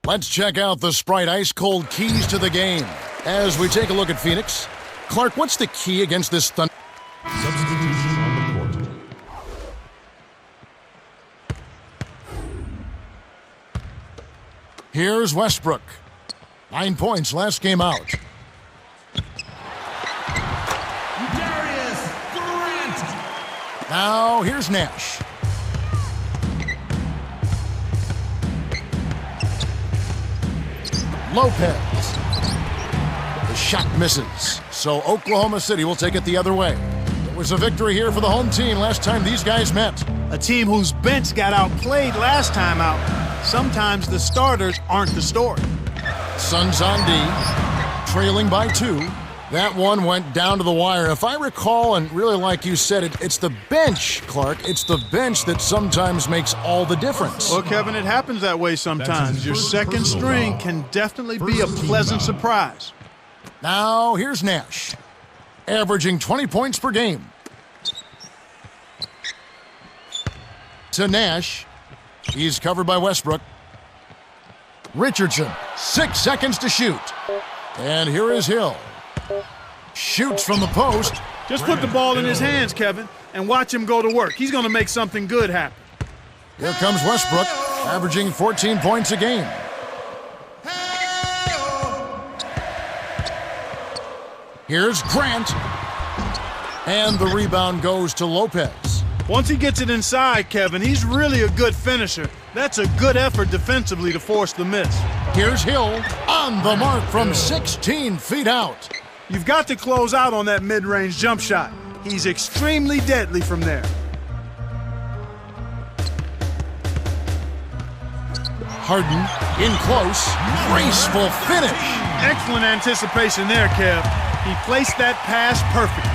Let's check out the Sprite ice-cold keys to the game. As we take a look at Phoenix, Clark, what's the key against this Thunder? Substitution on the court. Here's Westbrook. 9 points last game out. Darius Grant. Now here's Nash. Lopez. The shot misses, so Oklahoma City will take it the other way. It was a victory here for the home team last time these guys met. A team whose bench got outplayed last time out. Sometimes the starters aren't the story. Suns on D, trailing by 2. That one went down to the wire. If I recall, and really like you said, it's the bench, Clark. It's the bench that sometimes makes all the difference. Well, Kevin, it happens that way sometimes. Your second string can definitely be a pleasant surprise. Now here's Nash, averaging 20 points per game. To Nash. He's covered by Westbrook. Richardson, 6 seconds to shoot. And here is Hill. Shoots from the post. Just put the ball in his hands, Kevin, and watch him go to work. He's going to make something good happen. Here comes Westbrook, averaging 14 points a game. Here's Grant. And the rebound goes to Lopez. Once he gets it inside, Kevin, he's really a good finisher. That's a good effort defensively to force the miss. Here's Hill on the mark from 16 feet out. You've got to close out on that mid-range jump shot. He's extremely deadly from there. Harden in close, graceful finish. Excellent anticipation there, Kev. He placed that pass perfectly.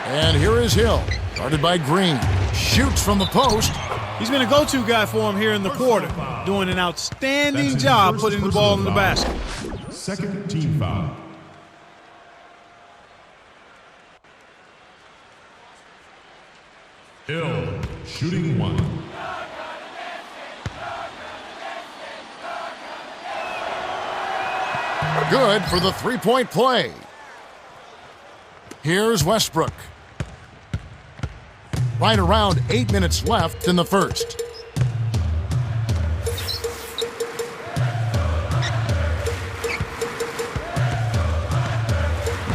And here is Hill, guarded by Green. Shoots from the post. He's been a go-to guy for him here in the quarter, doing an outstanding job putting the ball in the basket. Second team foul. Hill, shooting 1. Good for the three-point play. Here's Westbrook. Right around 8 minutes left in the first.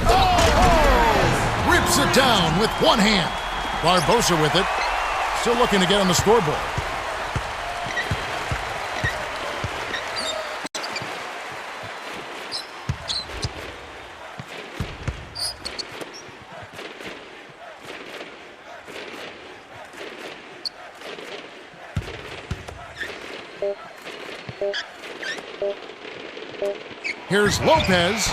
Oh! Rips it down with one hand. Barbosa with it. Still looking to get on the scoreboard. Here's Lopez.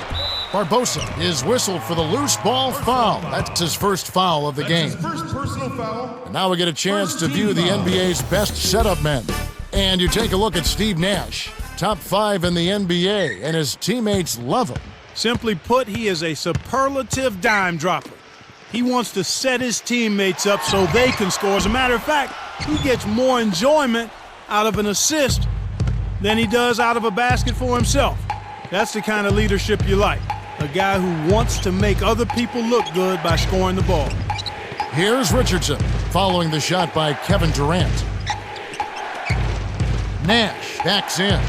Barbosa is whistled for the loose ball foul. That's his first foul of the game. First personal foul. And now we get a chance to view the NBA's best setup men. And you take a look at Steve Nash, top 5 in the NBA, and his teammates love him. Simply put, he is a superlative dime dropper. He wants to set his teammates up so they can score. As a matter of fact, he gets more enjoyment out of an assist than he does out of a basket for himself. That's the kind of leadership you like. A guy who wants to make other people look good by scoring the ball. Here's Richardson, following the shot by Kevin Durant. Nash backs in,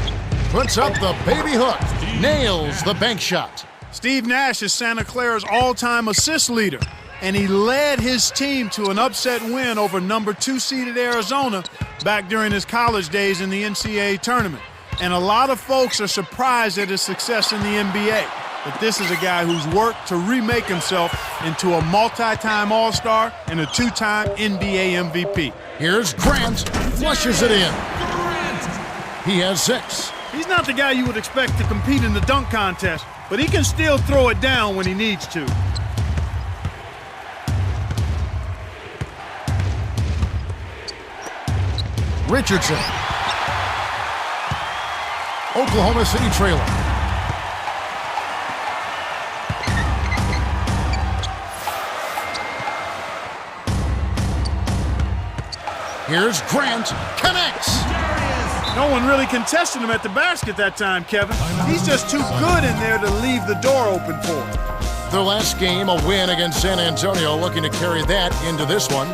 puts up the baby hook, nails the bank shot. Steve Nash is Santa Clara's all-time assist leader, and he led his team to an upset win over number 2 seeded Arizona back during his college days in the NCAA tournament. And a lot of folks are surprised at his success in the NBA. But this is a guy who's worked to remake himself into a multi-time All-Star and a 2-time NBA MVP. Here's Grant, flushes it in. He has 6. He's not the guy you would expect to compete in the dunk contest, but he can still throw it down when he needs to. Richardson. Oklahoma City trailing. Here's Grant. Connects. No one really contested him at the basket that time, Kevin. He's just too good in there to leave the door open for him. Their last game, a win against San Antonio, looking to carry that into this one.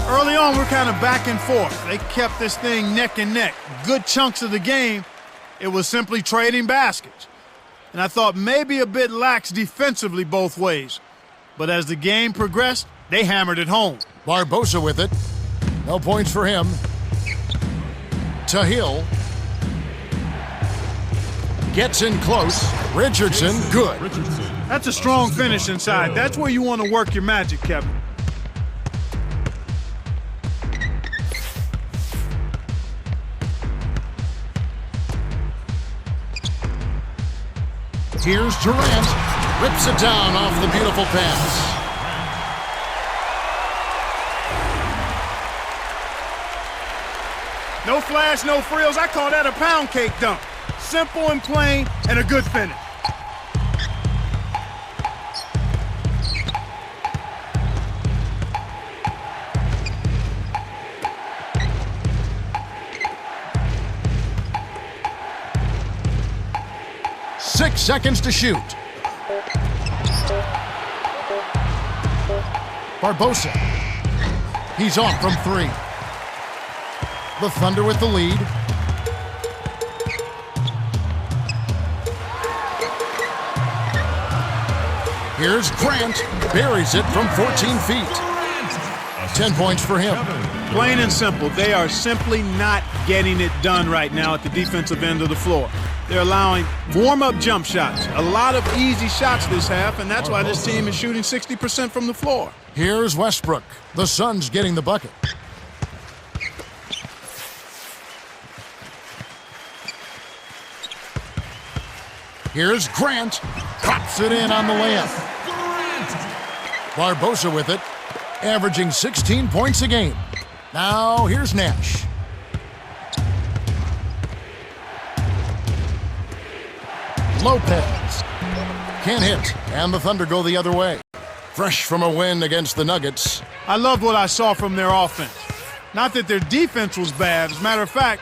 Early on, we're kind of back and forth. They kept this thing neck and neck. Good chunks of the game, it was simply trading baskets. And I thought maybe a bit lax defensively both ways. But as the game progressed, they hammered it home. Barbosa with it. No points for him. To Hill. Gets in close. Richardson, good. That's a strong finish inside. That's where you want to work your magic, Kevin. Here's Durant. Rips it down off the beautiful pass. No flash, no frills. I call that a pound cake dunk. Simple and plain, and a good finish. Six seconds to shoot. Barbosa. He's off from three. The Thunder with the lead. Here's Grant. Buries it from 14 feet. 10 points for him. Plain and simple, they are simply not getting it done right now at the defensive end of the floor. They're allowing warm-up jump shots. A lot of easy shots this half, and that's why this team is shooting 60% from the floor. Here's Westbrook. The Suns getting the bucket. Here's Grant. Pops it in on the layup. Barbosa with it, averaging 16 points a game. Now here's Nash. Lopez. Can't hit, and the Thunder go the other way. Fresh from a win against the Nuggets. I loved what I saw from their offense. Not that their defense was bad. As a matter of fact,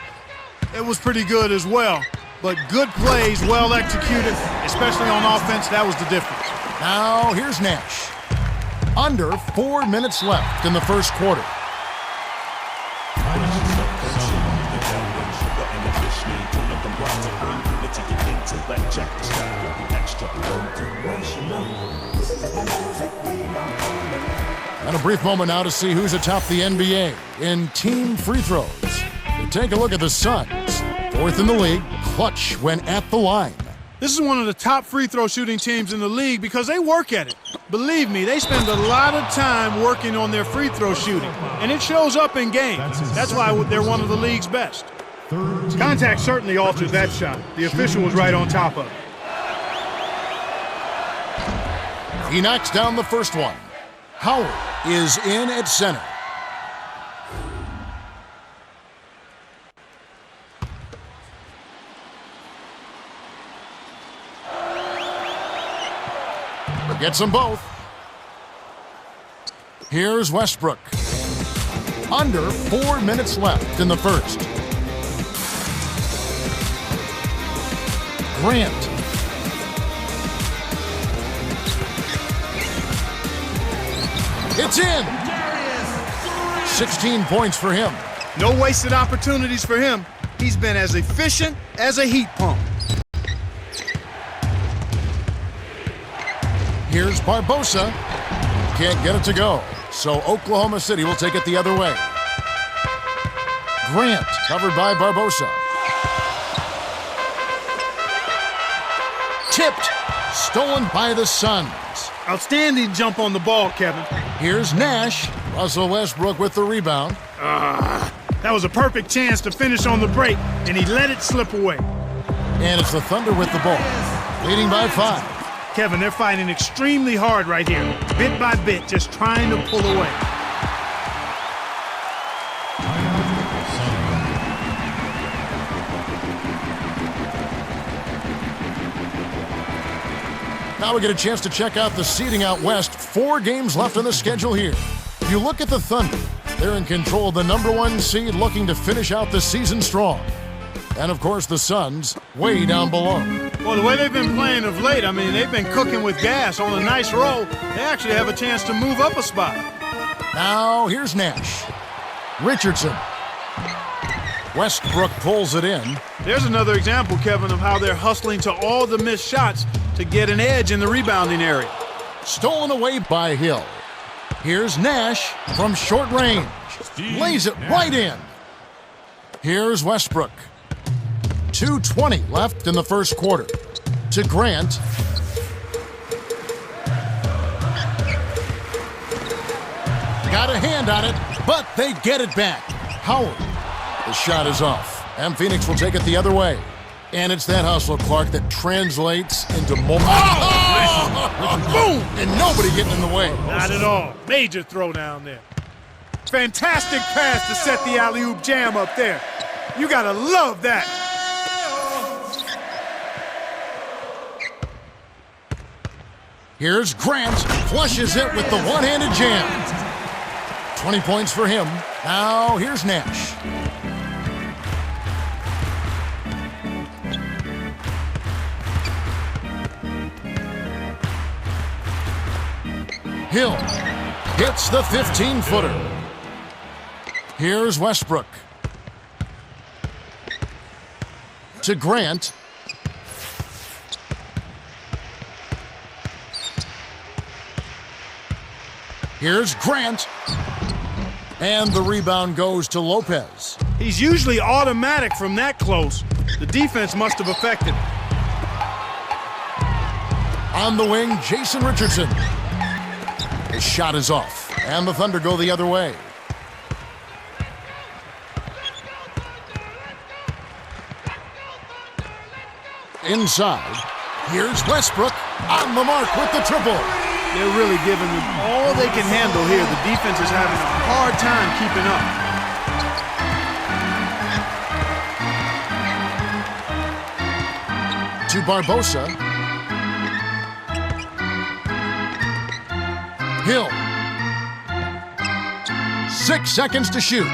it was pretty good as well. But good plays, well executed, especially on offense, that was the difference. Now here's Nash. Under 4 minutes left in the first quarter. And a brief moment now to see who's atop the NBA in team free throws. We take a look at the Suns. Fourth in the league, clutch when at the line. This is one of the top free throw shooting teams in the league because they work at it. Believe me, they spend a lot of time working on their free throw shooting, and it shows up in games. That's why they're one of the league's best. Contact certainly altered that shot. The official was right on top of it. He knocks down the first one. Howard is in at center. Gets them both. Here's Westbrook. Under 4 minutes left in the first. Grant. It's in. 16 points for him. No wasted opportunities for him. He's been as efficient as a heat pump. Here's Barbosa. Can't get it to go. So Oklahoma City will take it the other way. Grant covered by Barbosa. Tipped. Stolen by the Suns. Outstanding jump on the ball, Kevin. Here's Nash. Russell Westbrook with the rebound. That was a perfect chance to finish on the break, and he let it slip away. And it's the Thunder with the ball. Leading by 5. Kevin, they're fighting extremely hard right here. Bit by bit, just trying to pull away. Now we get a chance to check out the seeding out west. 4 games left on the schedule here. If you look at the Thunder, They're in control of the #1 seed, looking to finish out the season strong. And, of course, the Suns way down below. Well, the way they've been playing of late, I mean, they've been cooking with gas on a nice roll. They actually have a chance to move up a spot. Now, here's Nash. Richardson. Westbrook pulls it in. There's another example, Kevin, of how they're hustling to all the missed shots to get an edge in the rebounding area. Stolen away by Hill. Here's Nash from short range. Lays it right in. Here's Westbrook. 2:20 left in the first quarter. To Grant. Got a hand on it, but they get it back. Howard. The shot is off, and Phoenix will take it the other way. And it's that hustle, Clark, that translates into more. Oh! Boom! And nobody getting in the way. Not at all. Major throwdown there. Fantastic pass to set the alley-oop jam up there. You gotta love that. Here's Grant. Flushes it with the one-handed jam. 20 points for him. Now here's Nash. Hill hits the 15-footer. Here's Westbrook. To Grant. Here's Grant. And the rebound goes to Lopez. He's usually automatic from that close. The defense must have affected him. On the wing, Jason Richardson. His shot is off, and the Thunder go the other way. Inside, here's Westbrook on the mark with the triple. They're really giving them all they can handle here. The defense is having a hard time keeping up. To Barbosa. Hill. 6 seconds to shoot.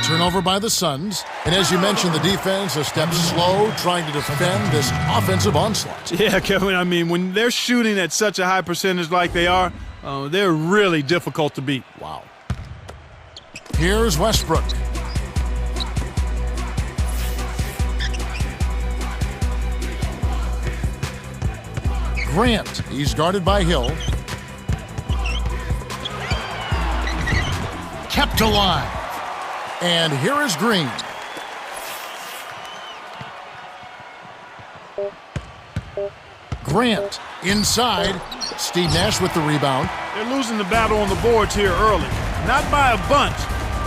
Turnover by the Suns. And as you mentioned, the defense a step slow, trying to defend this offensive onslaught. Yeah, Kevin, I mean, when they're shooting at such a high percentage like they are, they're really difficult to beat. Wow. Here's Westbrook. Grant, he's guarded by Hill. Kept alive. And here is Green. Grant inside. Steve Nash with the rebound. They're losing the battle on the boards here early. Not by a bunch,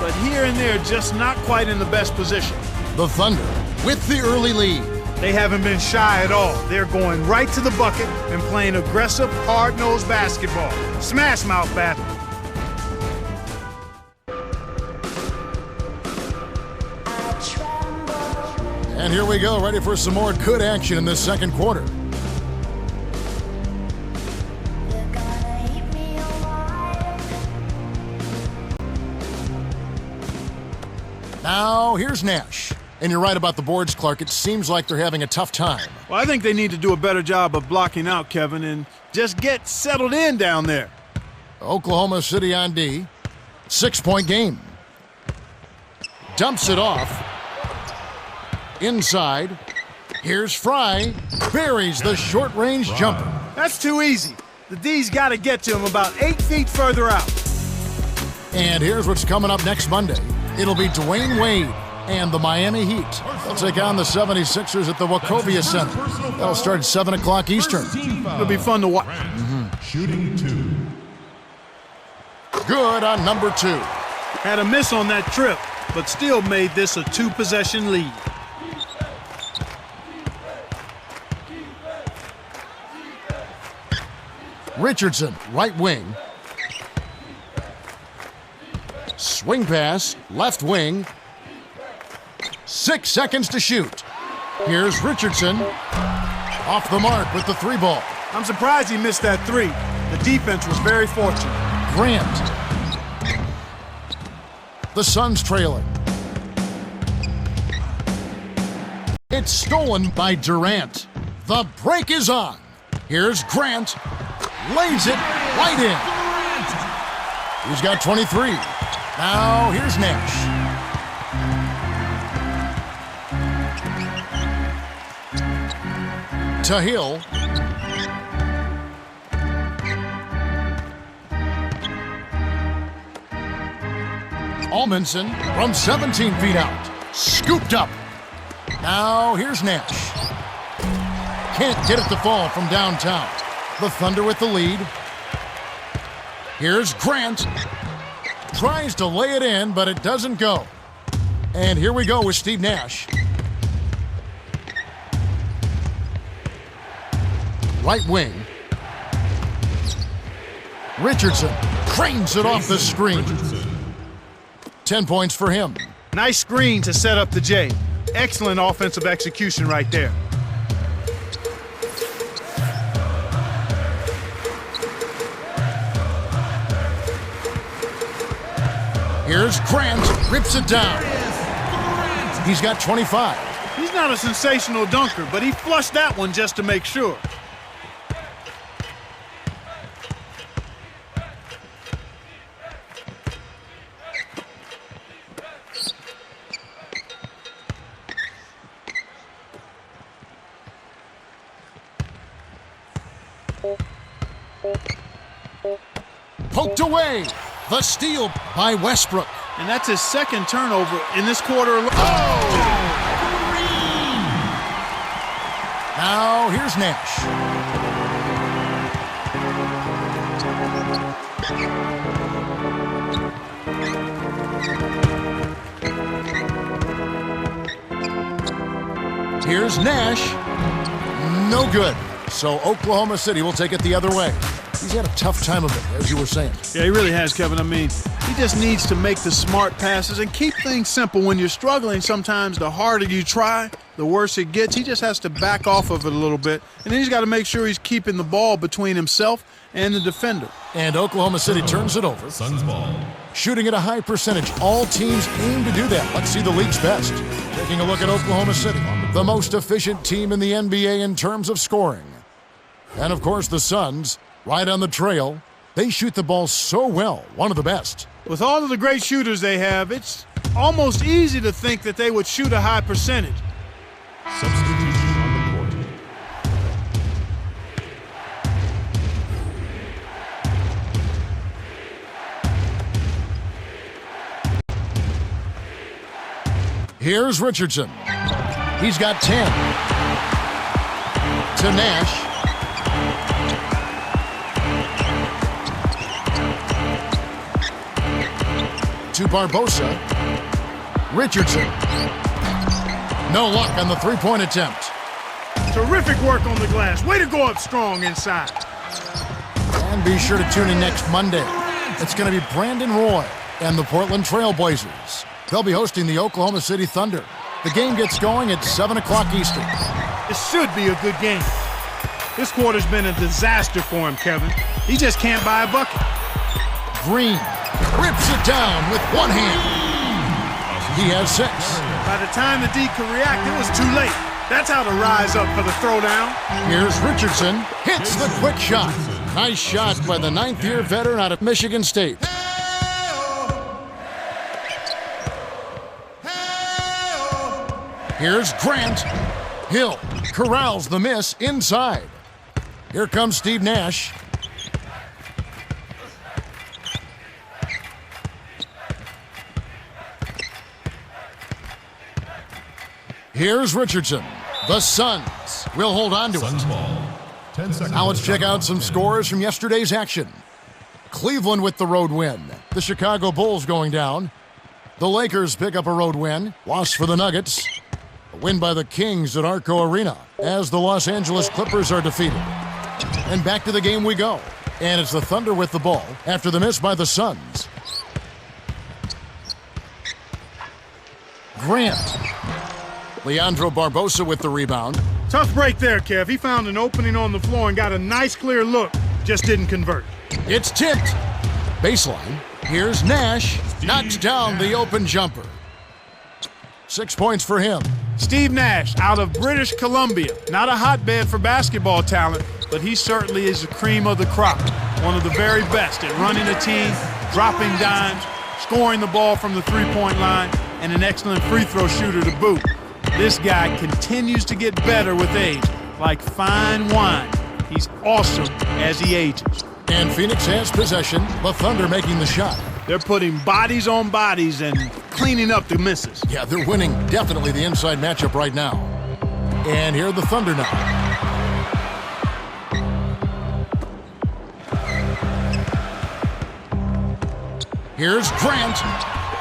but here and there just not quite in the best position. The Thunder with the early lead. They haven't been shy at all. They're going right to the bucket and playing aggressive, hard-nosed basketball. Smash mouth battle. And here we go, ready for some more good action in this second quarter. Now, here's Nash. And you're right about the boards, Clark. It seems like they're having a tough time. Well, I think they need to do a better job of blocking out, Kevin, and just get settled in down there. Oklahoma City on D. 6-point game. Dumps it off. Inside. Here's Fry. Buries the short-range jumper. That's too easy. The D's got to get to him about 8 feet further out. And here's what's coming up next Monday. It'll be Dwayne Wade and the Miami Heat. They'll take on the 76ers at the Wachovia Center. That'll start at 7 o'clock Eastern. It'll be fun to watch. Shooting 2. Good on number 2. Had a miss on that trip, but still made this a 2-possession lead. Richardson, right wing. Swing pass, left wing. 6 seconds to shoot. Here's Richardson. Off the mark with the 3 ball. I'm surprised he missed that 3. The defense was very fortunate. Grant The Suns trailing. It's stolen by Durant. The break is on. Here's Grant. Lays it right in. He's got 23. Now here's Nash. To Hill. Almanson from 17 feet out. Scooped up. Now here's Nash. Can't get it to fall from downtown. The Thunder with the lead. Here's Grant. Tries to lay it in, but it doesn't go. And here we go with Steve Nash. Right wing. Richardson cranes it off the screen. 10 points for him. Nice screen to set up the J. Excellent offensive execution right there. Here's Grant, rips it down. He's got 25. He's not a sensational dunker, but he flushed that one just to make sure. Poked away. The steal by Westbrook. And that's his second turnover in this quarter alone. Now here's Nash. Here's Nash. No good. So Oklahoma City will take it the other way. He's had a tough time of it, as you were saying. Yeah, he really has, Kevin. I mean, he just needs to make the smart passes and keep things simple. When you're struggling, sometimes the harder you try, the worse it gets. He just has to back off of it a little bit. And then he's got to make sure he's keeping the ball between himself and the defender. And Oklahoma City turns it over. Suns ball. Shooting at a high percentage. All teams aim to do that. Let's see the league's best. Taking a look at Oklahoma City, the most efficient team in the NBA in terms of scoring. And, of course, the Suns, right on the trail. They shoot the ball so well, one of the best. With all of the great shooters they have, it's almost easy to think that they would shoot a high percentage. Substitution on the court. Here's Richardson. He's got 10. To Nash. To Barbosa. Richardson. No luck on the three-point attempt. Terrific work on the glass. Way to go up strong inside. And be sure to tune in next Monday. It's going to be Brandon Roy and the Portland Trail Blazers. They'll be hosting the Oklahoma City Thunder. The game gets going at 7 o'clock Eastern. It should be a good game. This quarter's been a disaster for him, Kevin. He just can't buy a bucket. Green rips it down with one hand. He has 6. By the time the D could react, it was too late. That's how to rise up for the throwdown. Here's Richardson. Hits the quick shot. Nice shot by the 9th-year veteran out of Michigan State. Here's Grant. Hill corrals the miss inside. Here comes Steve Nash. Here's Richardson. The Suns will hold on to it. Suns ball. 10 seconds. Now let's check out some scores from yesterday's action. Cleveland with the road win. The Chicago Bulls going down. The Lakers pick up a road win. Loss for the Nuggets. A win by the Kings at Arco Arena as the Los Angeles Clippers are defeated. And back to the game we go. And it's the Thunder with the ball after the miss by the Suns. Grant. Leandro Barbosa with the rebound. Tough break there, Kev. He found an opening on the floor and got a nice clear look. Just didn't convert. It's tipped. Baseline. Here's Nash. Knocks down the open jumper. 6 points for him. Steve Nash out of British Columbia. Not a hotbed for basketball talent, but he certainly is the cream of the crop. One of the very best at running a team, dropping dimes, scoring the ball from the three-point line, and an excellent free throw shooter to boot. This guy continues to get better with age, like fine wine. He's awesome as he ages. And Phoenix has possession. The Thunder making the shot. They're putting bodies on bodies and cleaning up the misses. Yeah, they're winning definitely the inside matchup right now. And here are the Thunder now. Here's Grant.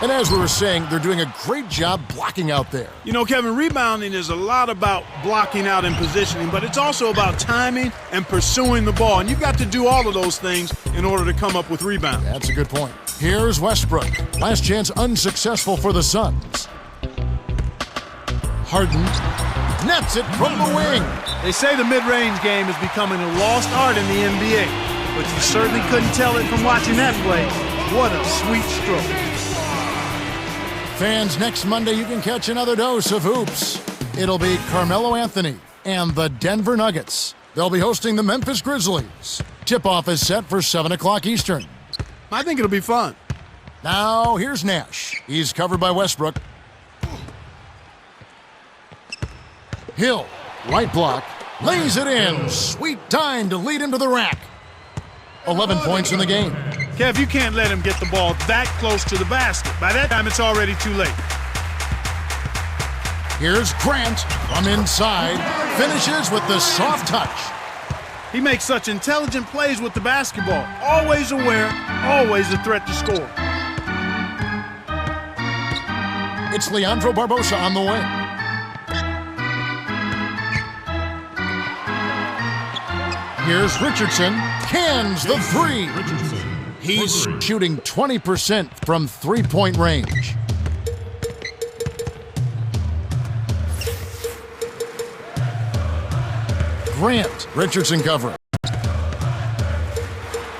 And as we were saying, they're doing a great job blocking out there. You know, Kevin, rebounding is a lot about blocking out and positioning, but it's also about timing and pursuing the ball. And you've got to do all of those things in order to come up with rebound. That's a good point. Here's Westbrook. Last chance unsuccessful for the Suns. Harden nets it from the wing. They say the mid-range game is becoming a lost art in the NBA, but you certainly couldn't tell it from watching that play. What a sweet stroke. Fans, next Monday you can catch another dose of hoops. It'll be Carmelo Anthony and the Denver Nuggets. They'll be hosting the Memphis Grizzlies. Tip-off is set for 7 o'clock Eastern. I think it'll be fun. Now, here's Nash. He's covered by Westbrook. Hill, right block, lays it in. Sweet time to lead him to the rack. 11 points in the game. Kev, you can't let him get the ball that close to the basket. By that time, it's already too late. Here's Grant from inside. Finishes with the soft touch. He makes such intelligent plays with the basketball. Always aware, always a threat to score. It's Leandro Barbosa on the way. Here's Richardson. Cans the three. He's shooting 20% from three-point range. Grant. Richardson covering.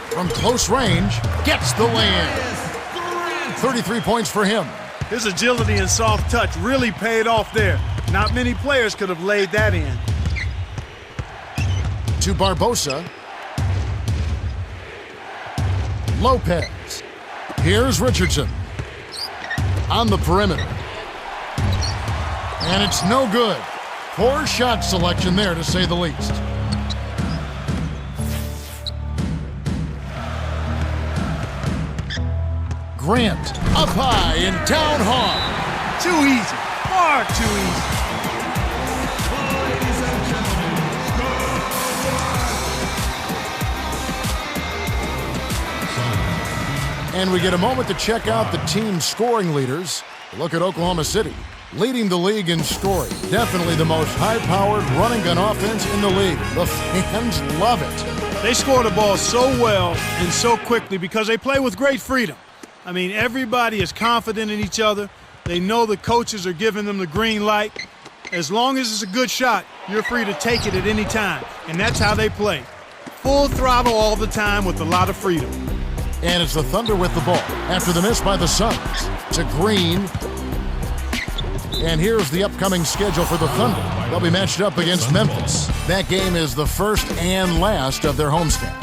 From close range, gets the lay-in. 33 points for him. His agility and soft touch really paid off there. Not many players could have laid that in. To Barbosa. Lopez. Here's Richardson. On the perimeter. And it's no good. Poor shot selection there, to say the least. Grant. Up high and down hard. Too easy. Far too easy. And we get a moment to check out the team's scoring leaders. Look at Oklahoma City, leading the league in scoring. Definitely the most high-powered running gun offense in the league. The fans love it. They score the ball so well and so quickly because they play with great freedom. I mean, everybody is confident in each other. They know the coaches are giving them the green light. As long as it's a good shot, you're free to take it at any time. And that's how they play. Full throttle all the time with a lot of freedom. And it's the Thunder with the ball after the miss by the Suns. To Green. And here's the upcoming schedule for the Thunder. They'll be matched up against Memphis. That game is the first and last of their homestand.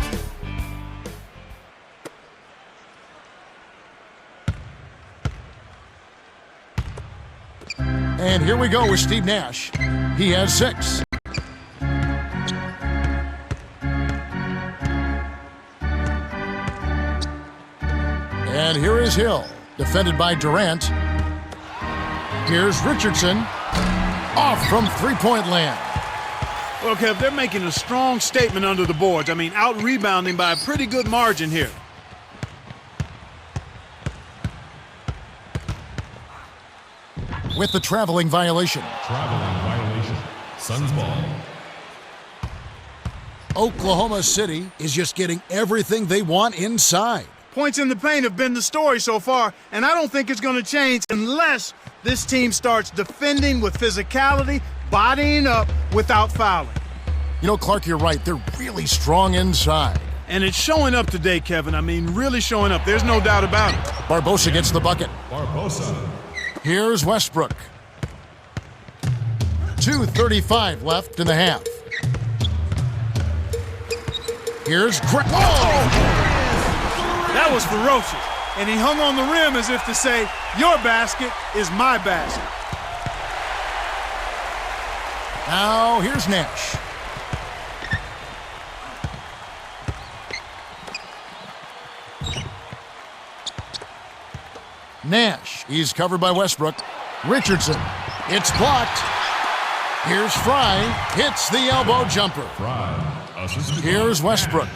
And here we go with Steve Nash. He has 6. And here is Hill, defended by Durant. Here's Richardson, off from three-point land. Well, Kev, they're making a strong statement under the boards. I mean, out-rebounding by a pretty good margin here. With the traveling violation. Suns ball. Oklahoma City is just getting everything they want inside. Points in the paint have been the story so far, and I don't think it's going to change unless this team starts defending with physicality, bodying up without fouling. You know, Clark, you're right. They're really strong inside. And it's showing up today, Kevin. I mean, really showing up. There's no doubt about it. Barbosa gets the bucket. Barbosa. Here's Westbrook. 2:35 left in the half. Here's Grant. Oh! That was ferocious. And he hung on the rim as if to say, your basket is my basket. Now here's Nash. Nash, he's covered by Westbrook. Richardson, it's blocked. Here's Fry, hits the elbow jumper. Fry. Assisted by Here's Westbrook.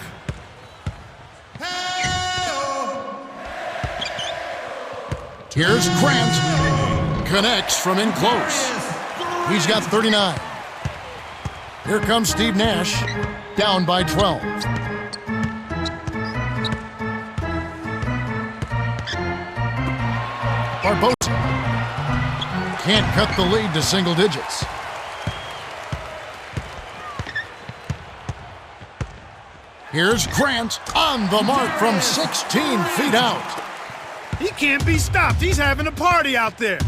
Here's Grant, connects from in close. He's got 39. Here comes Steve Nash, down by 12. Barbosa can't cut the lead to single digits. Here's Grant on the mark from 16 feet out. He can't be stopped. He's having a party out there.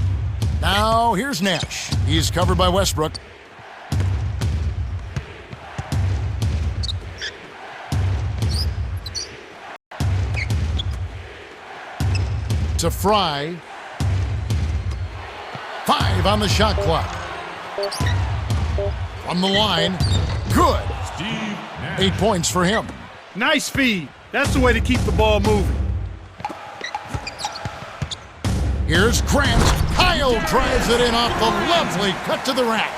Now here's Nash. He's covered by Westbrook. To Fry. 5 on the shot clock. From the line. Good. Steve Nash. 8 points for him. Nice feed. That's the way to keep the ball moving. Here's Grant. Kyle drives it in off the lovely cut to the rack.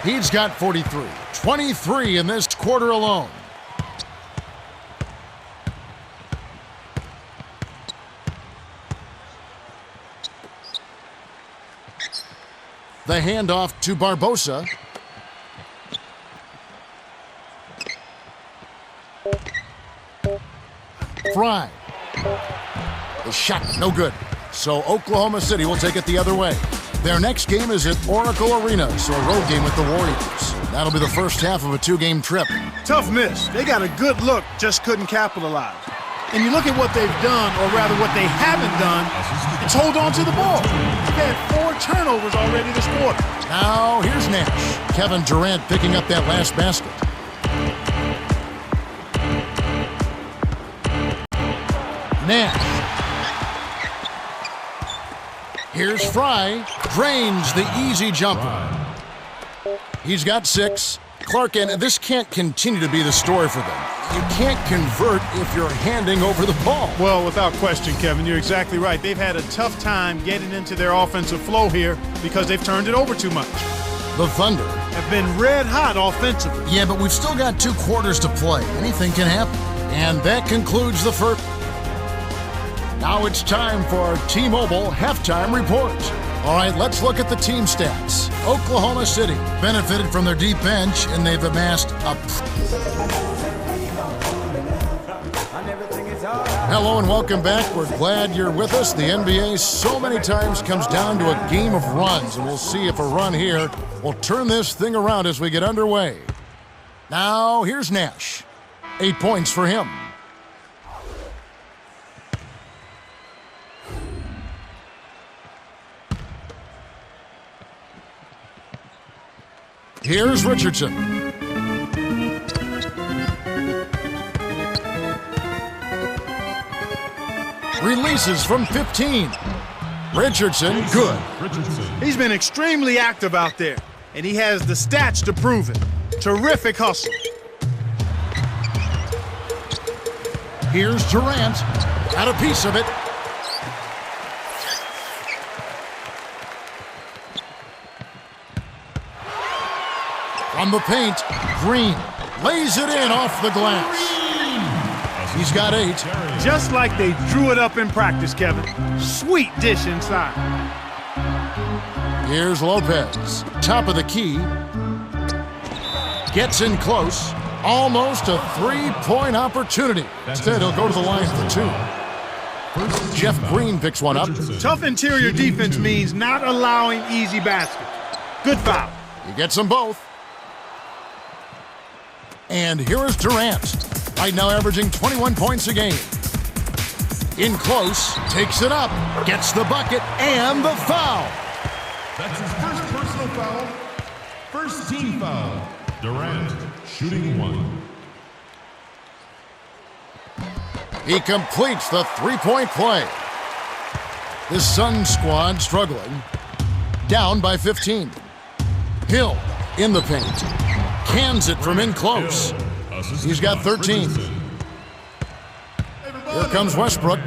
He's got 43. 23 in this quarter alone. The handoff to Barbosa. Fry. The shot, no good. So Oklahoma City will take it the other way. Their next game is at Oracle Arena, so a road game with the Warriors. That'll be the first half of a 2-game trip. Tough miss. They got a good look, just couldn't capitalize. And you look at what they've done, or rather what they haven't done, it's hold on to the ball. They've had 4 turnovers already this quarter. Now here's Nash. Kevin Durant picking up that last basket. Nash. Here's Fry. Drains the easy jumper. He's got 6. Clark, and this can't continue to be the story for them. You can't convert if you're handing over the ball. Well, without question, Kevin, you're exactly right. They've had a tough time getting into their offensive flow here because they've turned it over too much. The Thunder Have been red hot offensively. Yeah, but we've still got 2 quarters to play. Anything can happen. And that concludes the first. Now it's time for our T-Mobile halftime report. All right, let's look at the team stats. Oklahoma City benefited from their deep bench, and they've amassed a... Hello and welcome back. We're glad you're with us. The NBA so many times comes down to a game of runs, and we'll see if a run here will turn this thing around as we get underway. Now, here's Nash. 8 points for him. Here's Richardson. Releases from 15. Richardson, good. Richardson. He's been extremely active out there, and he has the stats to prove it. Terrific hustle. Here's Durant. Got a piece of it. From the paint, Green lays it in off the glass. He's got 8. Just like they drew it up in practice, Kevin. Sweet dish inside. Here's Lopez. Top of the key. Gets in close. Almost a 3-point opportunity. Instead, he'll go to the line for 2. Jeff Green picks one up. Tough interior defense means not allowing easy baskets. Good foul. He gets them both. And here is Durant. Right now averaging 21 points a game. In close, takes it up, gets the bucket, and the foul. That's his first personal foul. First team foul. Durant shooting 1. He completes the three-point play. The Sun squad struggling. Down by 15. Hill in the paint. Cans it from in close. He's got 13. Here comes Westbrook.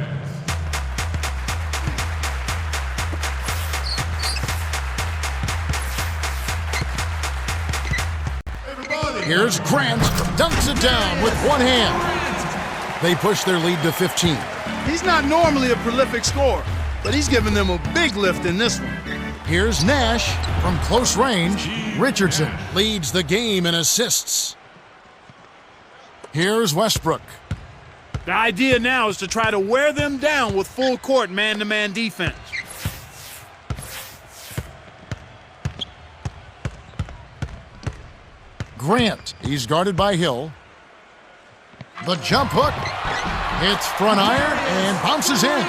Here's Grant. Dunks it down with one hand. They push their lead to 15. He's not normally a prolific scorer, but he's given them a big lift in this one. Here's Nash from close range. Richardson leads the game in assists. Here's Westbrook. The idea now is to try to wear them down with full court man-to-man defense. Grant, he's guarded by Hill. The jump hook hits front iron and bounces in.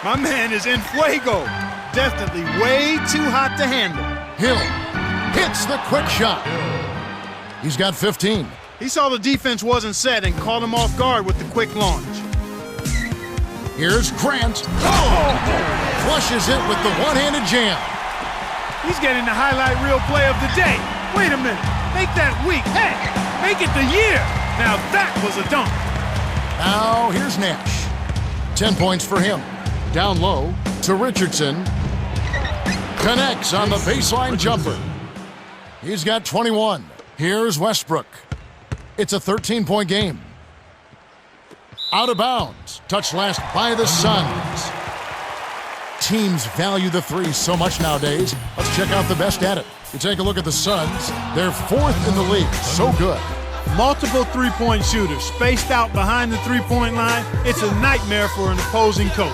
My man is in fuego. Definitely way too hot to handle. Hill hits the quick shot. He's got 15. He saw the defense wasn't set and caught him off guard with the quick launch. Here's Grant. Oh! Flushes it with the one-handed jam. He's getting the highlight reel play of the day. Wait a minute. Make that week. Hey, make it the year. Now that was a dunk. Now here's Nash. 10 points for him. Down low to Richardson. Connects on the baseline jumper. He's got 21. Here's Westbrook. It's a 13-point game. Out of bounds. Touched last by the Suns. Teams value the three so much nowadays. Let's check out the best at it. You take a look at the Suns. They're 4th in the league. So good. Multiple three-point shooters spaced out behind the three-point line. It's a nightmare for an opposing coach.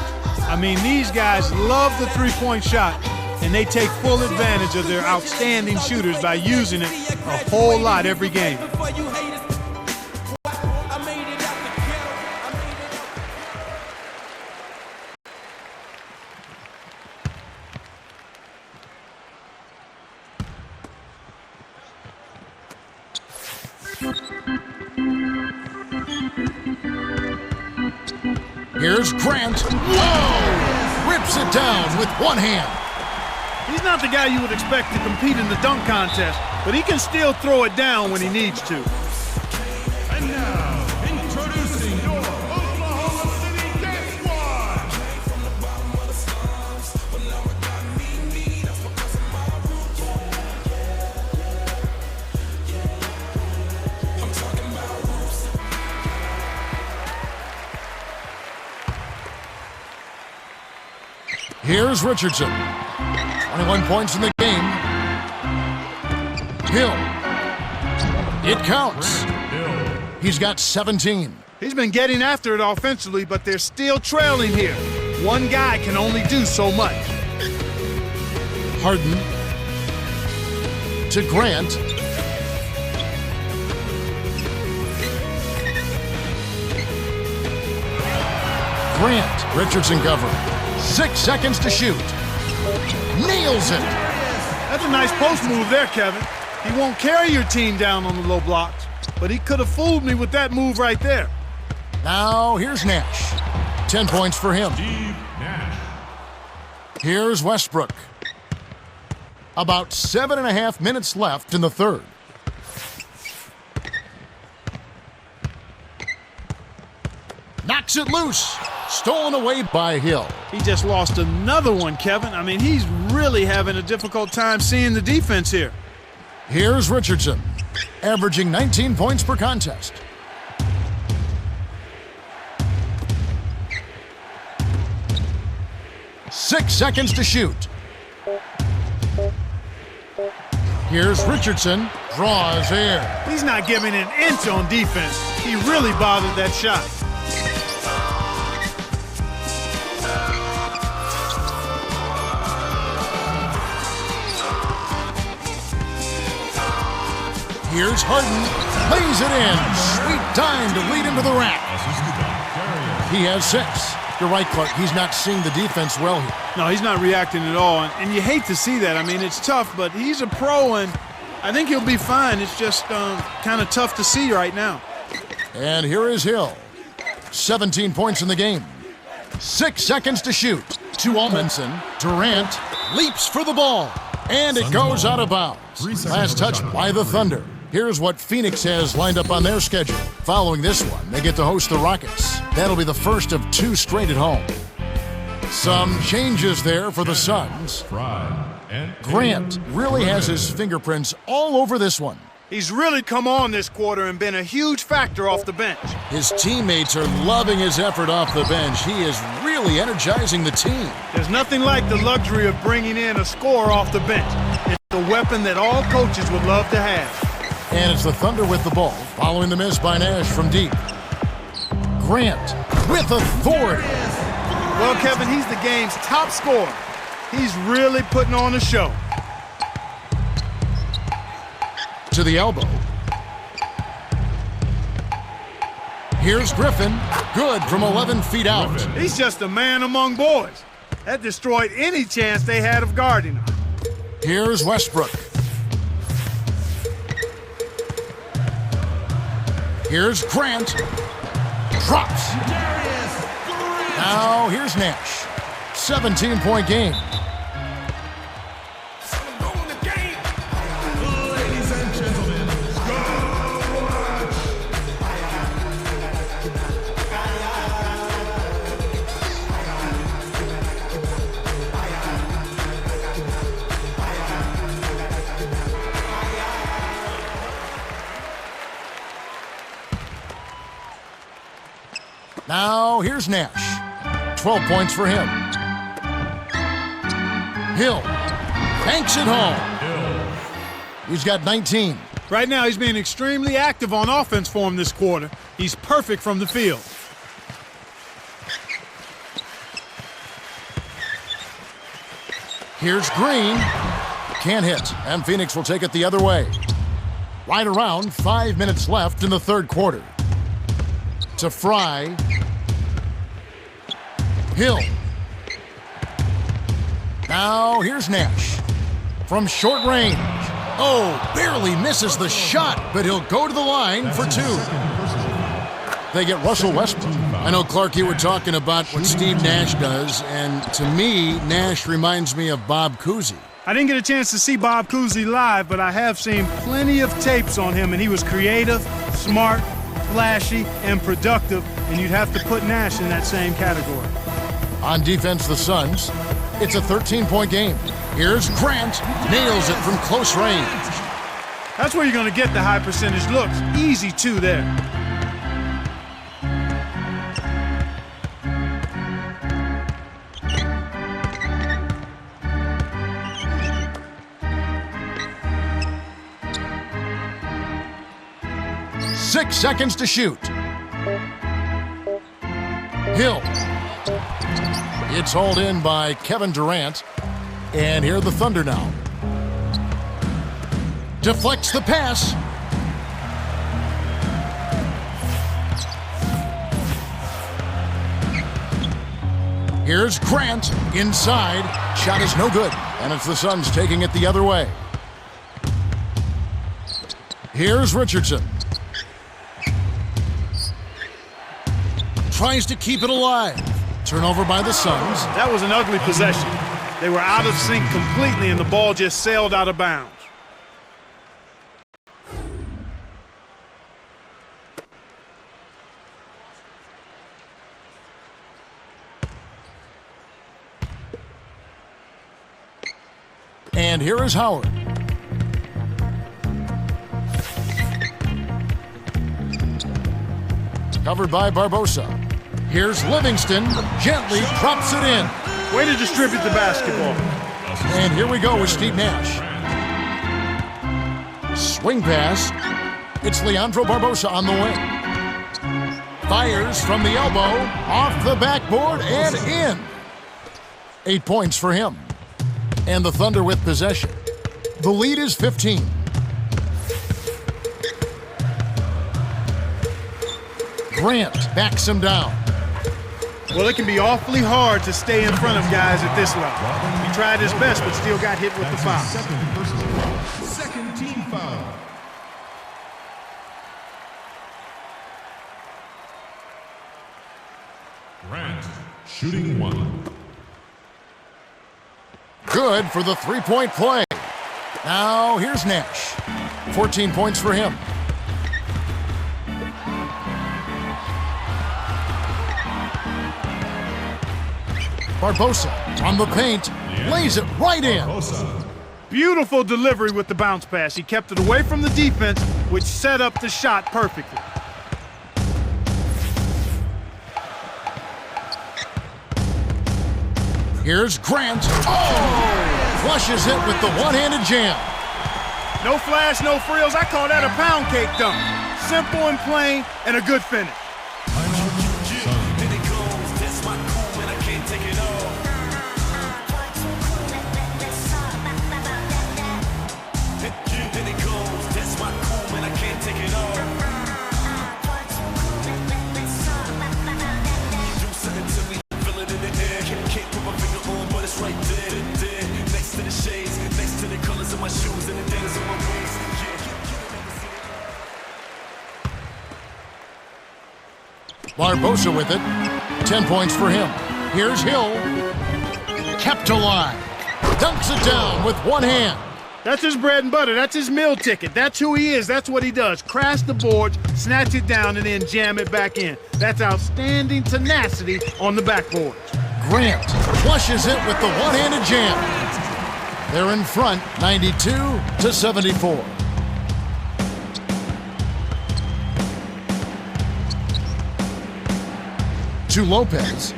I mean, these guys love the three-point shot, and they take full advantage of their outstanding shooters by using it a whole lot every game. Here's Grant. Whoa! Rips it down with one hand. He's not the guy you would expect to compete in the dunk contest, but he can still throw it down when he needs to. And now, introducing your Oklahoma City Death Squad. Here's Richardson. 21 points in the game. Hill. It counts. He's got 17. He's been getting after it offensively, but they're still trailing here. One guy can only do so much. Harden. To Grant. Grant. Richardson covering. 6 seconds to shoot. Nails it. That's a nice post move there, Kevin. He won't carry your team down on the low blocks, but he could have fooled me with that move right there. Now here's Nash. 10 points for him. Steve Nash. Here's Westbrook. About 7.5 minutes left in the third. Knocks it loose. Stolen away by Hill. He just lost another one, Kevin. I mean, he's really having a difficult time seeing the defense here. Here's Richardson, averaging 19 points per contest. Six seconds to shoot. Here's Richardson, draws air. He's not giving an inch on defense. He really bothered that shot. Here's Harden. Lays it in. Sweet dime to lead him to the rack. He has 6. You're right, Clark. He's not seeing the defense well here. No, he's not reacting at all, and you hate to see that. I mean, it's tough, but he's a pro, and I think he'll be fine. It's just kind of tough to see right now. And here is Hill. 17 points in the game. 6 seconds to shoot. To Almanson. Durant leaps for the ball, and it goes out of bounds. Last touch by the Thunder. Here's what Phoenix has lined up on their schedule. Following this one, they get to host the Rockets. That'll be the first of 2 straight at home. Some changes there for the Suns. Grant really has his fingerprints all over this one. He's really come on this quarter and been a huge factor off the bench. His teammates are loving his effort off the bench. He is really energizing the team. There's nothing like the luxury of bringing in a scorer off the bench. It's the weapon that all coaches would love to have. And it's the Thunder with the ball, following the miss by Nash from deep. Grant with authority. Well, Kevin, he's the game's top scorer. He's really putting on a show. To the elbow. Here's Griffin. Good from 11 feet out. He's just a man among boys. That destroyed any chance they had of guarding him. Here's Westbrook. Here's Grant. Drops. Now here's Nash. 17-point game. Ladies and gentlemen, go watch. Now here's Nash. 12 points for him. Hill banks it home. He's got 19. Right now, he's being extremely active on offense for him this quarter. He's perfect from the field. Here's Green. Can't hit, and Phoenix will take it the other way. Right around 5 minutes left in the third quarter. To Fry. Hill. Now here's Nash. From short range. Oh, barely misses the shot, but he'll go to the line for 2. They get Russell Westbrook. I know, Clark, you were talking about what Steve Nash does, and to me, Nash reminds me of Bob Cousy. I didn't get a chance to see Bob Cousy live, but I have seen plenty of tapes on him, and he was creative, smart, flashy, and productive, and you'd have to put Nash in that same category. On defense, the Suns, it's a 13-point game. Here's Grant, nails it from close range. That's where you're going to get the high percentage looks. Easy, too, there. Six seconds to shoot. Hill. It's hauled in by Kevin Durant. And here are the Thunder now. Deflects the pass. Here's Grant inside. Shot is no good. And it's the Suns taking it the other way. Here's Richardson. Tries to keep it alive. Turnover by the Suns. That was an ugly possession. They were out of sync completely, and the ball just sailed out of bounds. And here is Howard. Covered by Barbosa. Here's Livingston. Gently drops it in. Way to distribute the basketball. And here we go with Steve Nash. Swing pass. It's Leandro Barbosa on the wing. Fires from the elbow, off the backboard, and in. 8 points for him. And the Thunder with possession. The lead is 15. Grant backs him down. Well, it can be awfully hard to stay in front of guys at this level. He tried his best, but still got hit with the foul. Second personal foul. Second team foul. Grant, shooting one. Good for the three-point play. Now here's Nash. 14 points for him. Barbosa on the paint, lays it right in. Barbosa. Beautiful delivery with the bounce pass. He kept it away from the defense, which set up the shot perfectly. Here's Grant. Oh! Flushes it with the one-handed jam. No flash, no frills. I call that a pound cake dunk. Simple and plain, and a good finish. Barbosa with it. 10 points for him. Here's Hill. Kept alive. Dunks it down with one hand. That's his bread and butter. That's his meal ticket. That's who he is. That's what he does. Crash the boards, snatch it down, and then jam it back in. That's outstanding tenacity on the backboard. Grant flushes it with the one-handed jam. They're in front, 92-74. To Lopez.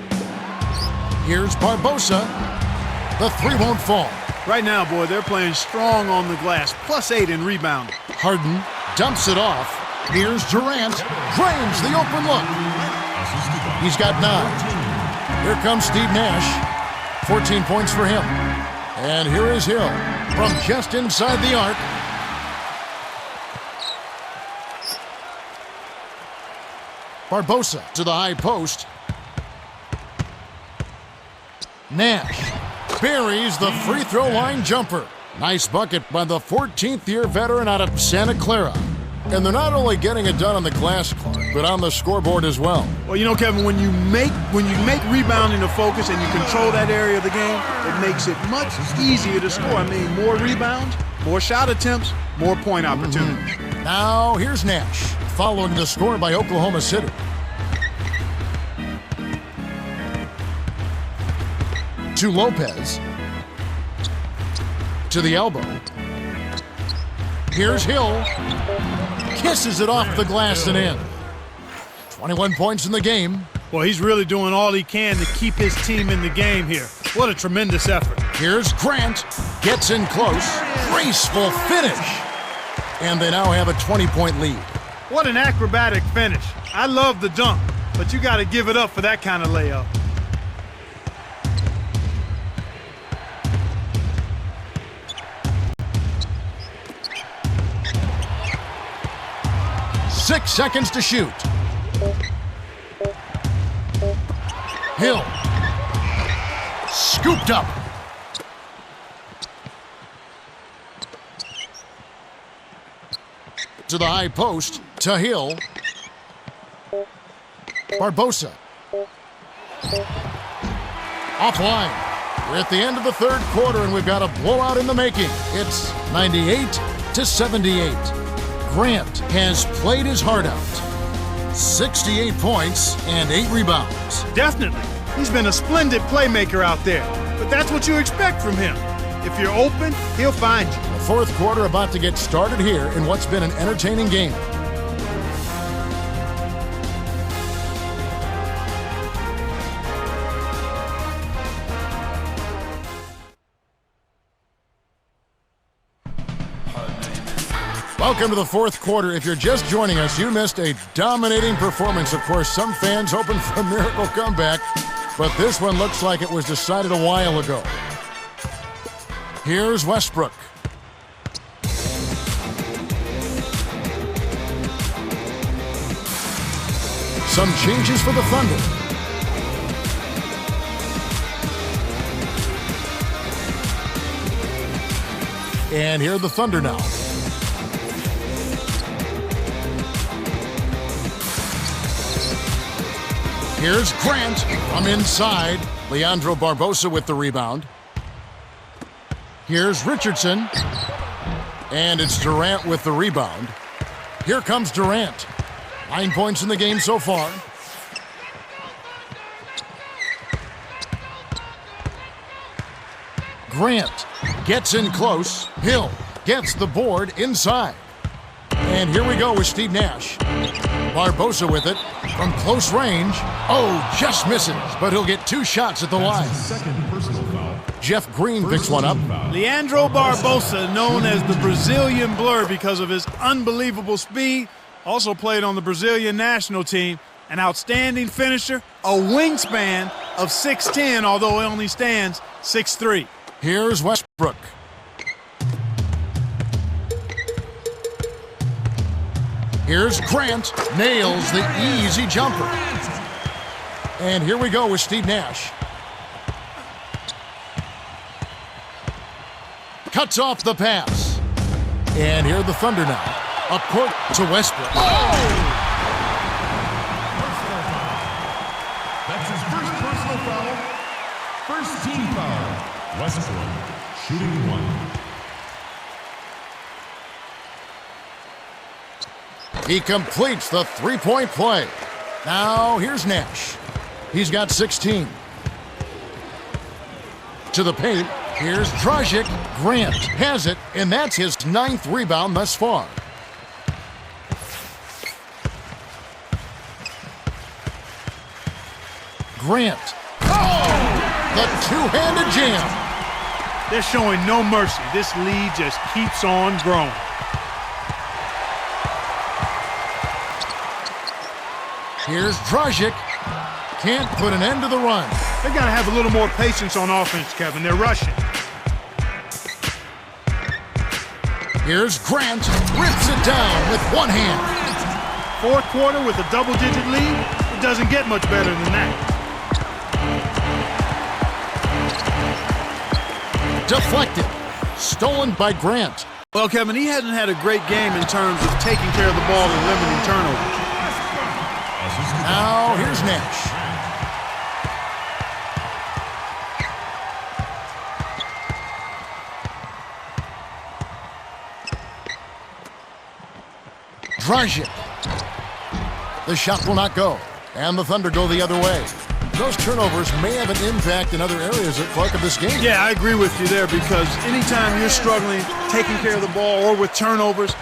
Here's Barbosa. The three won't fall. Right now, boy, they're playing strong on the glass. +8 in rebounding. Harden dumps it off. Here's Durant. Drains the open look. He's got 9. Here comes Steve Nash. 14 points for him. And here is Hill from just inside the arc. Barbosa to the high post. Nash buries the free throw line jumper. Nice bucket by the 14th year veteran out of Santa Clara. And they're not only getting it done on the glass, Clark, but on the scoreboard as well. Well, you know, Kevin, when you make rebounding a focus and you control that area of the game, it makes it much easier to score. I mean, more rebounds, more shot attempts, more point opportunities. Now here's Nash, following the score by Oklahoma City. To Lopez. To the elbow. Here's Hill. Kisses it off the glass and in. 21 points in the game. Well, he's really doing all he can to keep his team in the game here. What a tremendous effort. Here's Grant. Gets in close. Graceful finish. And they now have a 20-point lead. What an acrobatic finish. I love the dunk, but you got to give it up for that kind of layup. Six seconds to shoot. Hill. Scooped up. To the high post. To Hill. Barbosa. Offline. We're at the end of the third quarter, and we've got a blowout in the making. It's 98-78. Grant has played his heart out. 68 points and 8 rebounds. Definitely. He's been a splendid playmaker out there. But that's what you expect from him. If you're open, he'll find you. The fourth quarter about to get started here in what's been an entertaining game. Welcome to the fourth quarter. If you're just joining us, you missed a dominating performance. Of course, some fans hoping for a miracle comeback, but this one looks like it was decided a while ago. Here's Westbrook. Some changes for the Thunder. And here are the Thunder now. Here's Grant from inside. Leandro Barbosa with the rebound. Here's Richardson. And it's Durant with the rebound. Here comes Durant. 9 points in the game so far. Grant gets in close. Hill gets the board inside. And here we go with Steve Nash. Barbosa with it from close range. Oh, just misses, but he'll get 2 shots at the line. Second personal foul. Jeff Green picks one up. Leandro Barbosa, known as the Brazilian Blur because of his unbelievable speed, also played on the Brazilian national team. An outstanding finisher, a wingspan of 6'10", although he only stands 6'3". Here's Westbrook. Here's Grant. Nails the easy jumper. And here we go with Steve Nash. Cuts off the pass. And here are the Thunder now. Up court to Westbrook. Oh! That's his first personal foul. First team foul. Westbrook shooting 1. He completes the three-point play. Now here's Nash. He's got 16. To the paint. Here's Dragic. Grant has it, and that's his 9th rebound thus far. Grant. Oh! The two-handed jam. They're showing no mercy. This lead just keeps on growing. Here's Dragic. Can't put an end to the run. They got to have a little more patience on offense, Kevin. They're rushing. Here's Grant. Rips it down with one hand. Fourth quarter with a double-digit lead. It doesn't get much better than that. Deflected. Stolen by Grant. Well, Kevin, he hasn't had a great game in terms of taking care of the ball and limiting turnovers. Now here's Nash. Dragic. The shot will not go, and the Thunder go the other way. Those turnovers may have an impact in other areas at Clark of this game. Yeah, I agree with you there because anytime you're struggling taking care of the ball or with turnovers,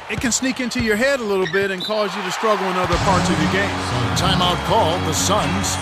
it can sneak into your head a little bit and cause you to struggle in other parts of your game. Timeout called, the Suns.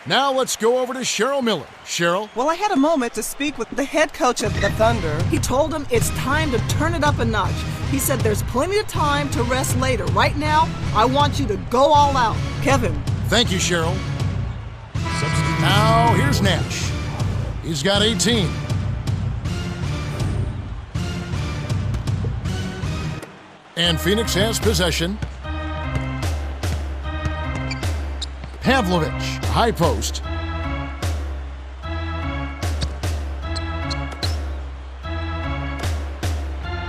Now let's go over to Cheryl Miller. Cheryl? Well, I had a moment to speak with the head coach of the Thunder. He told him it's time to turn it up a notch. He said there's plenty of time to rest later. Right now, I want you to go all out. Kevin. Thank you, Cheryl. Now here's Nash. He's got 18. And Phoenix has possession. Pavlovich, high post.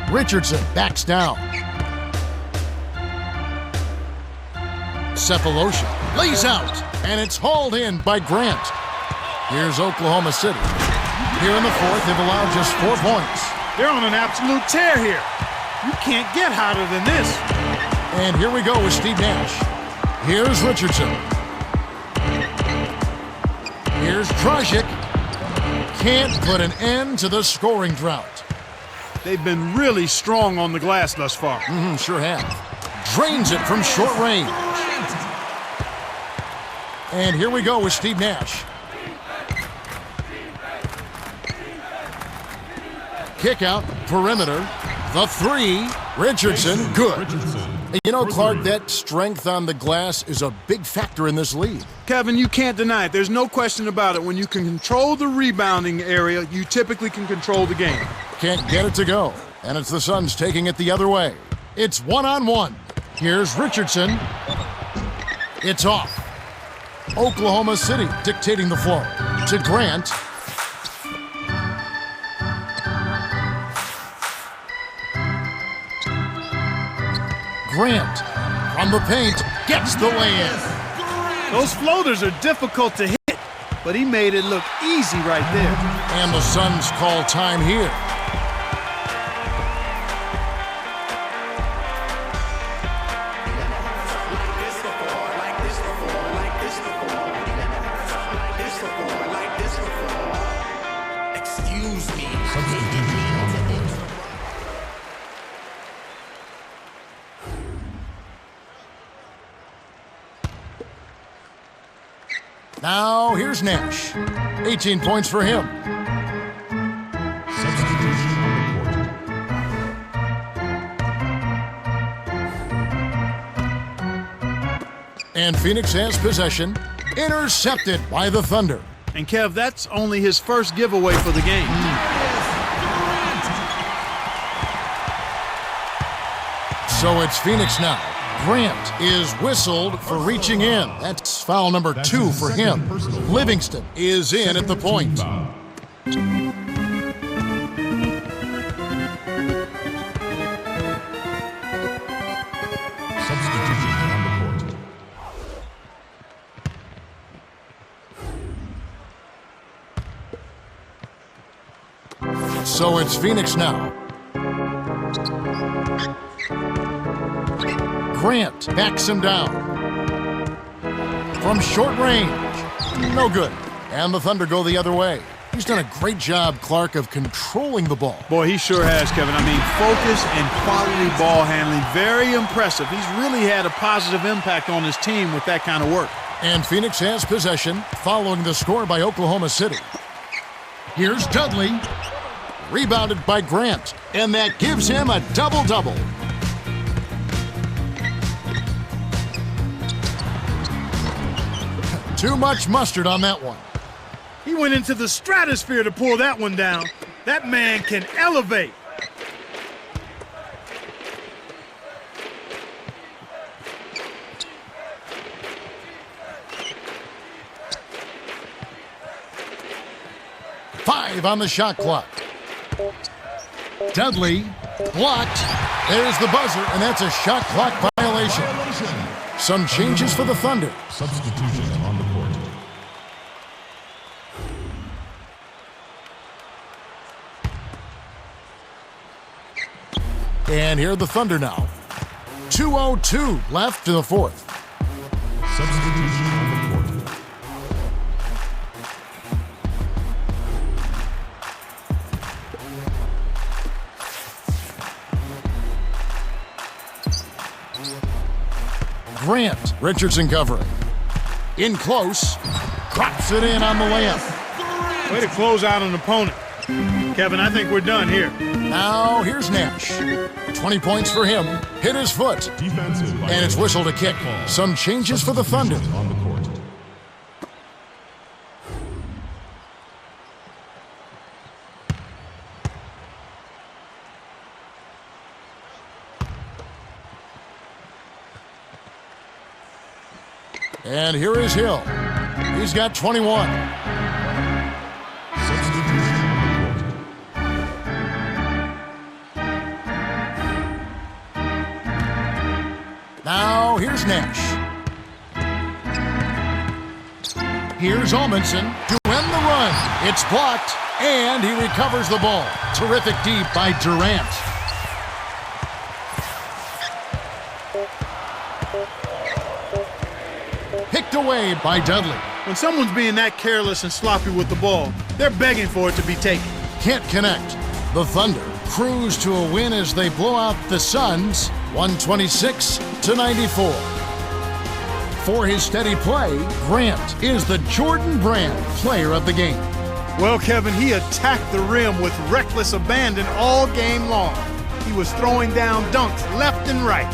Richardson backs down. Cephalosha lays out, and it's hauled in by Grant. Here's Oklahoma City. Here in the fourth, they've allowed just 4 points. They're on an absolute tear here. You can't get hotter than this. And here we go with Steve Nash. Here's Richardson. Here's Dragic. Can't put an end to the scoring drought. They've been really strong on the glass thus far. Sure have. Drains it from short range. And here we go with Steve Nash. Kick out, perimeter. The three, Richardson, good. You know, Clark, that strength on the glass is a big factor in this league. Kevin, you can't deny it. There's no question about it. When you can control the rebounding area, you typically can control the game. Can't get it to go, and it's the Suns taking it the other way. It's one-on-one. Here's Richardson. It's off. Oklahoma City dictating the flow to Grant. Grant from the paint gets the lay-in. Those floaters are difficult to hit, but he made it look easy right there. And the Suns call time here. Now, here's Nash. 18 points for him. Substitution on the court. And Phoenix has possession. Intercepted by the Thunder. And Kev, that's only his first giveaway for the game. So it's Phoenix now. Grant is whistled for reaching in. That's foul number 2 for him. Livingston is in at the point. Substitution on the court. So it's Phoenix now. Grant backs him down. From short range. No good. And the Thunder go the other way. He's done a great job, Clark, of controlling the ball. Boy, he sure has, Kevin. I mean, focus and quality ball handling. Very impressive. He's really had a positive impact on his team with that kind of work. And Phoenix has possession following the score by Oklahoma City. Here's Dudley. Rebounded by Grant. And that gives him a double-double. Too much mustard on that one. He went into the stratosphere to pull that one down. That man can elevate. Five on the shot clock. Dudley blocked. There's the buzzer, and that's a shot clock violation. Some changes for the Thunder. Substitution on the court. And here are the Thunder now. 2:02 left in the fourth. Substitution on the court. Grant, Richardson covering. In close, drops it in on the layup. Way to close out an opponent. Kevin, I think we're done here. Now here's Nash. 20 points for him. Hit his foot. Defensive And it's whistled a kick. Some changes for the Thunder. on the court. And here is Hill. He's got 21. Substitution on the court. Now here's Nash. Here's Olmanson to end the run. It's blocked, and he recovers the ball. Terrific deep by Durant. Picked away by Dudley. When someone's being that careless and sloppy with the ball, they're begging for it to be taken. Can't connect. The Thunder cruise to a win as they blow out the Suns, 126-94. For his steady play, Grant is the Jordan Brand player of the game. Well, Kevin, he attacked the rim with reckless abandon all game long. He was throwing down dunks left and right.